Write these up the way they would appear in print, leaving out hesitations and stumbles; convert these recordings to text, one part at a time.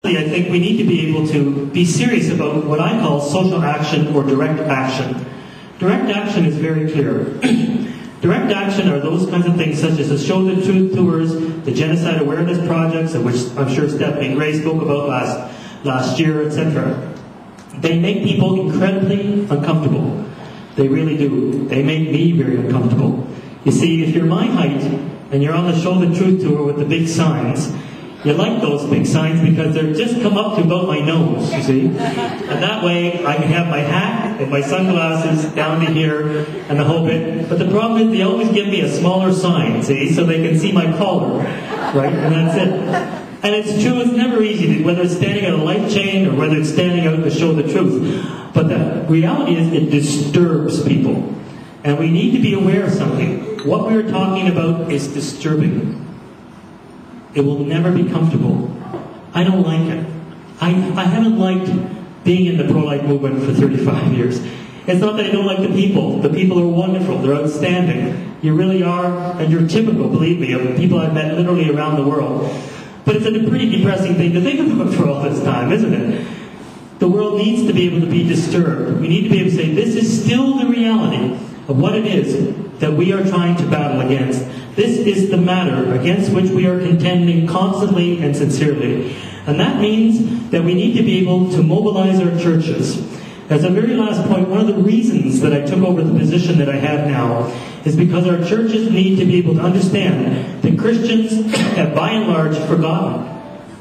I think we need to be able to be serious about what I call social action or direct action. Direct action is very clear. Direct action are those kinds of things such as the Show the Truth tours, the genocide awareness projects, of which I'm sure Stephanie Gray spoke about last year, etc. They make people incredibly uncomfortable. They really do. They make me very uncomfortable. You see, if you're my height and you're on the Show the Truth tour with the big signs, you like those big signs because they're just come up to about my nose, you see. And that way I can have my hat and my sunglasses down to here and the whole bit. But the problem is they always give me a smaller sign, see, so they can see my collar, right? And that's it. And it's true, it's never easy, whether it's standing at a light chain or whether it's standing out to show the truth. But the reality is it disturbs people. And we need to be aware of something. What we're talking about is disturbing. It will never be comfortable. I don't like it. I haven't liked being in the pro-life movement for 35 years. It's not that I don't like the people. The people are wonderful. They're outstanding. You really are, and you're typical, believe me, of people I've met literally around the world. But it's a pretty depressing thing to think about for all this time, isn't it? The world needs to be able to be disturbed. We need to be able to say, this is still the reality of what it is that we are trying to battle against. This is the matter against which we are contending constantly and sincerely. And that means that we need to be able to mobilize our churches. As a very last point, one of the reasons that I took over the position that I have now is because our churches need to be able to understand that Christians have by and large forgotten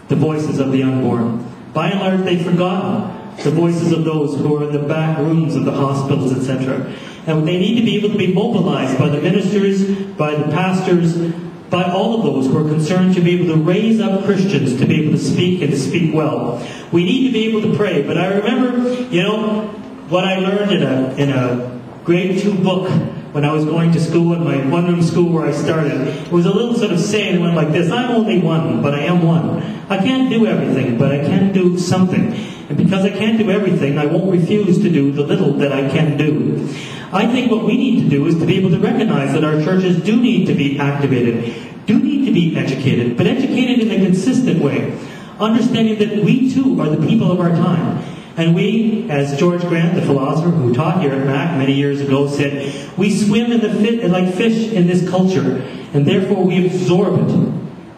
the voices of the unborn. By and large, they've forgotten the voices of those who are in the back rooms of the hospitals, etc. And they need to be able to be mobilized by the ministers, by the pastors, by all of those who are concerned to be able to raise up Christians to be able to speak and to speak well. We need to be able to pray. But I remember, what I learned in a grade 2 book when I was going to school, in my one-room school where I started. It was a little sort of saying that went like this: I'm only one, but I am one. I can't do everything, but I can do something. And because I can't do everything, I won't refuse to do the little that I can do. I think what we need to do is to be able to recognize that our churches do need to be activated, do need to be educated, but educated in a consistent way, understanding that we too are the people of our time. And we, as George Grant, the philosopher who taught here at Mac many years ago, said, we swim in the like fish in this culture, and therefore we absorb it.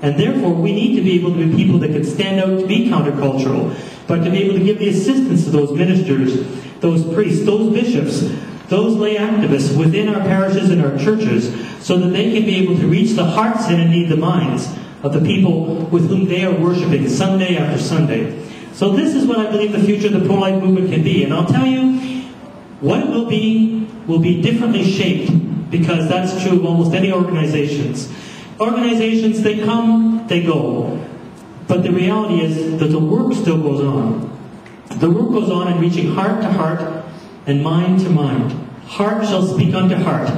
And therefore we need to be able to be people that can stand out to be countercultural, but to be able to give the assistance to those ministers, those priests, those bishops, those lay activists within our parishes and our churches, so that they can be able to reach the hearts and indeed the minds of the people with whom they are worshiping Sunday after Sunday. So this is what I believe the future of the pro-life movement can be. And I'll tell you, what it will be differently shaped, because that's true of almost any organizations. Organizations, they come, they go. But the reality is that the work still goes on. The work goes on in reaching heart to heart and mind to mind. Heart shall speak unto heart,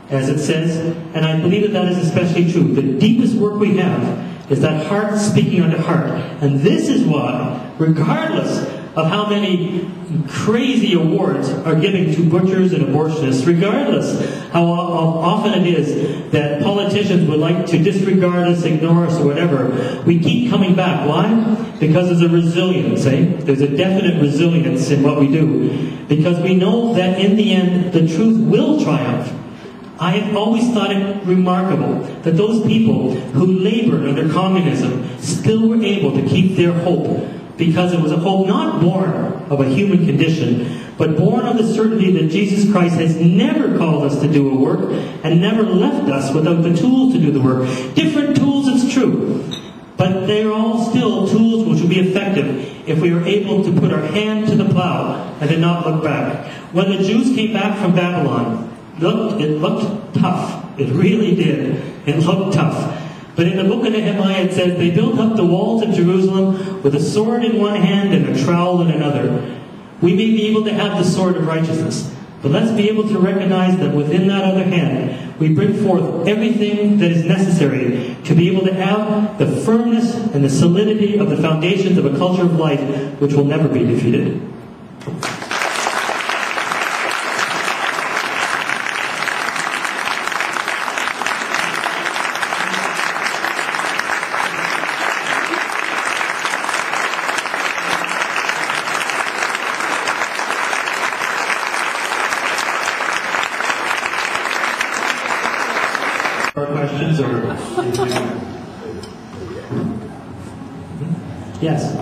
as it says, and I believe that that is especially true. The deepest work we have is that heart speaking unto heart. And this is why, regardless of how many crazy awards are given to butchers and abortionists, regardless how often it is that politicians would like to disregard us, ignore us, or whatever, we keep coming back. Why? Because there's a resilience, There's a definite resilience in what we do. Because we know that in the end, the truth will triumph. I have always thought it remarkable that those people who labored under communism still were able to keep their hope, because it was a hope not born of a human condition, but born of the certainty that Jesus Christ has never called us to do a work and never left us without the tools to do the work. Different tools, it's true, but they're all still tools which will be effective if we are able to put our hand to the plow and to not look back. When the Jews came back from Babylon, it looked tough. It really did. It looked tough. But in the book of Nehemiah it says, they built up the walls of Jerusalem with a sword in one hand and a trowel in another. We may be able to have the sword of righteousness, but let's be able to recognize that within that other hand, we bring forth everything that is necessary to be able to have the firmness and the solidity of the foundations of a culture of life which will never be defeated. More questions or? Yes.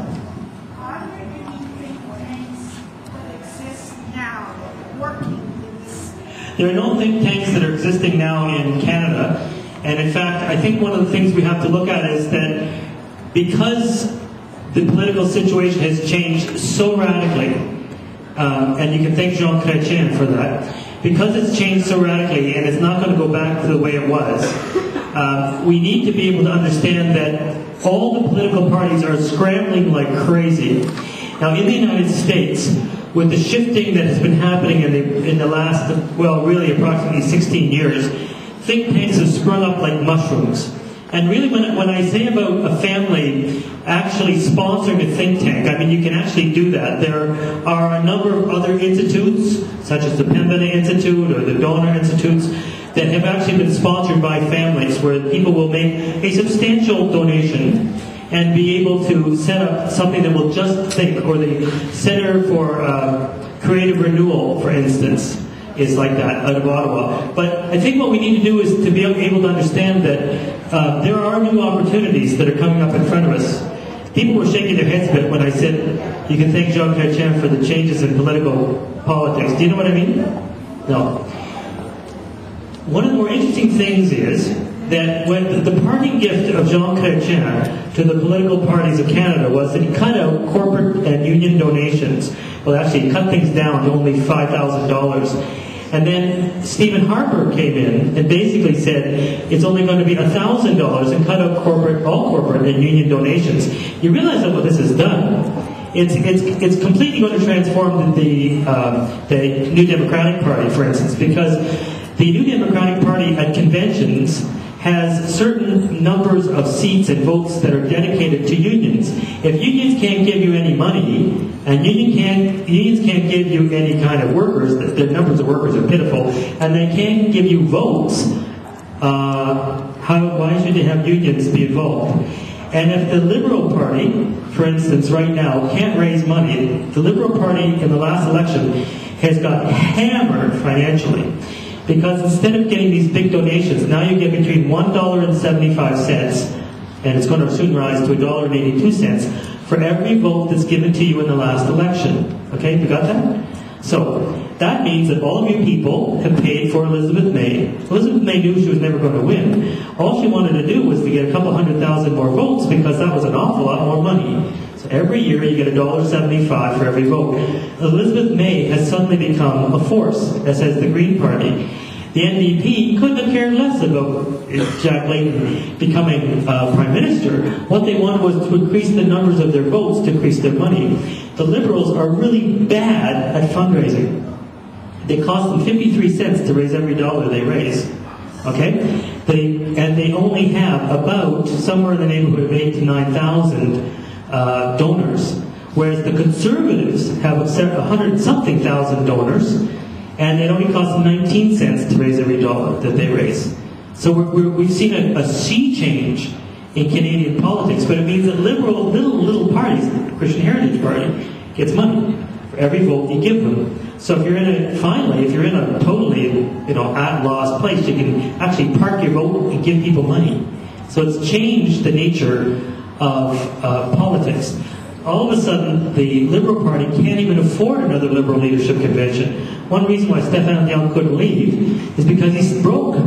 Are there any think tanks that exist now working in this? There are no think tanks that are existing now in Canada, and in fact, I think one of the things we have to look at is that because the political situation has changed so radically, and you can thank Jean Chrétien for that, because it's changed so radically and it's not going to go back to the way it was, we need to be able to understand that all the political parties are scrambling like crazy. Now, in the United States, with the shifting that has been happening in the last, well, really approximately 16 years, think tanks have sprung up like mushrooms. And really, when I say about a family actually sponsoring a think tank, I mean, you can actually do that. There are a number of other institutes, such as the Pembina Institute or the Donor Institutes, that have actually been sponsored by families where people will make a substantial donation and be able to set up something that will just think, or the Center for Creative Renewal, for instance, is like that out of Ottawa. But I think what we need to do is to be able to understand that there are new opportunities that are coming up in front of us. People were shaking their heads a bit when I said you can thank Jean Chrétien for the changes in political politics. Do you know what I mean? No. One of the more interesting things is that when the parting gift of Jean Chrétien to the political parties of Canada was that he cut out corporate and union donations. Well, actually, he cut things down to only $5,000. And then Stephen Harper came in and basically said it's only going to be $1,000 and cut out all corporate and union donations. You realize that what this has done? It's completely going to transform the New Democratic Party, for instance, because the New Democratic Party at conventions has certain numbers of seats and votes that are dedicated to unions. If unions can't give you any money, and unions can't give you any kind of workers, the numbers of workers are pitiful, and they can't give you votes, why should they have unions be involved? And if the Liberal Party, for instance, right now, can't raise money, the Liberal Party in the last election has got hammered financially. Because instead of getting these big donations, now you get between $1.75, and it's going to soon rise to $1.82 for every vote that's given to you in the last election. Okay, you got that? So, that means that all of you people have paid for Elizabeth May. Elizabeth May knew she was never going to win. All she wanted to do was to get a couple 100,000 more votes because that was an awful lot more money. So every year you get $1.75 for every vote. Elizabeth May has suddenly become a force, as has the Green Party. The NDP couldn't have cared less about Jack Layton becoming Prime Minister. What they wanted was to increase the numbers of their votes to increase their money. The Liberals are really bad at fundraising. They cost them 53 cents to raise every dollar they raise. Okay? They only have about somewhere in the neighborhood of 8,000 to 9,000 donors, whereas the Conservatives have 100-something thousand donors, and it only costs 19 cents to raise every dollar that they raise. So we've seen a sea change in Canadian politics, but it means that little parties, the Christian Heritage Party, gets money for every vote you give them. So if you're in a totally, at-loss place, you can actually park your vote and give people money. So it's changed the nature of politics. All of a sudden, the Liberal Party can't even afford another Liberal leadership convention. One reason why Stéphane Dion couldn't leave is because he's broke.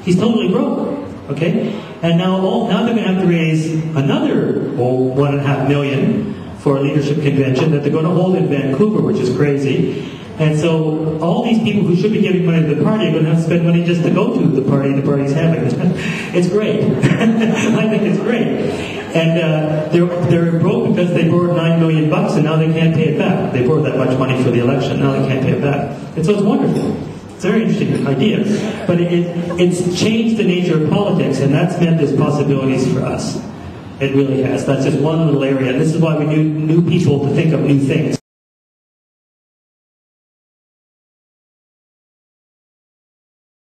He's totally broke. Okay? And now they're going to have to raise another $1.5 million for a leadership convention that they're going to hold in Vancouver, which is crazy. And so all these people who should be giving money to the party are going to have to spend money just to go to the party the party's having. It's great. I think it's great. And they're broke because they borrowed $9 million and now they can't pay it back. They borrowed that much money for the election, now they can't pay it back. And so it's wonderful. It's a very interesting idea. But it's changed the nature of politics, and that's meant there's possibilities for us. It really has. That's just one little area. And this is why we need new people to think of new things.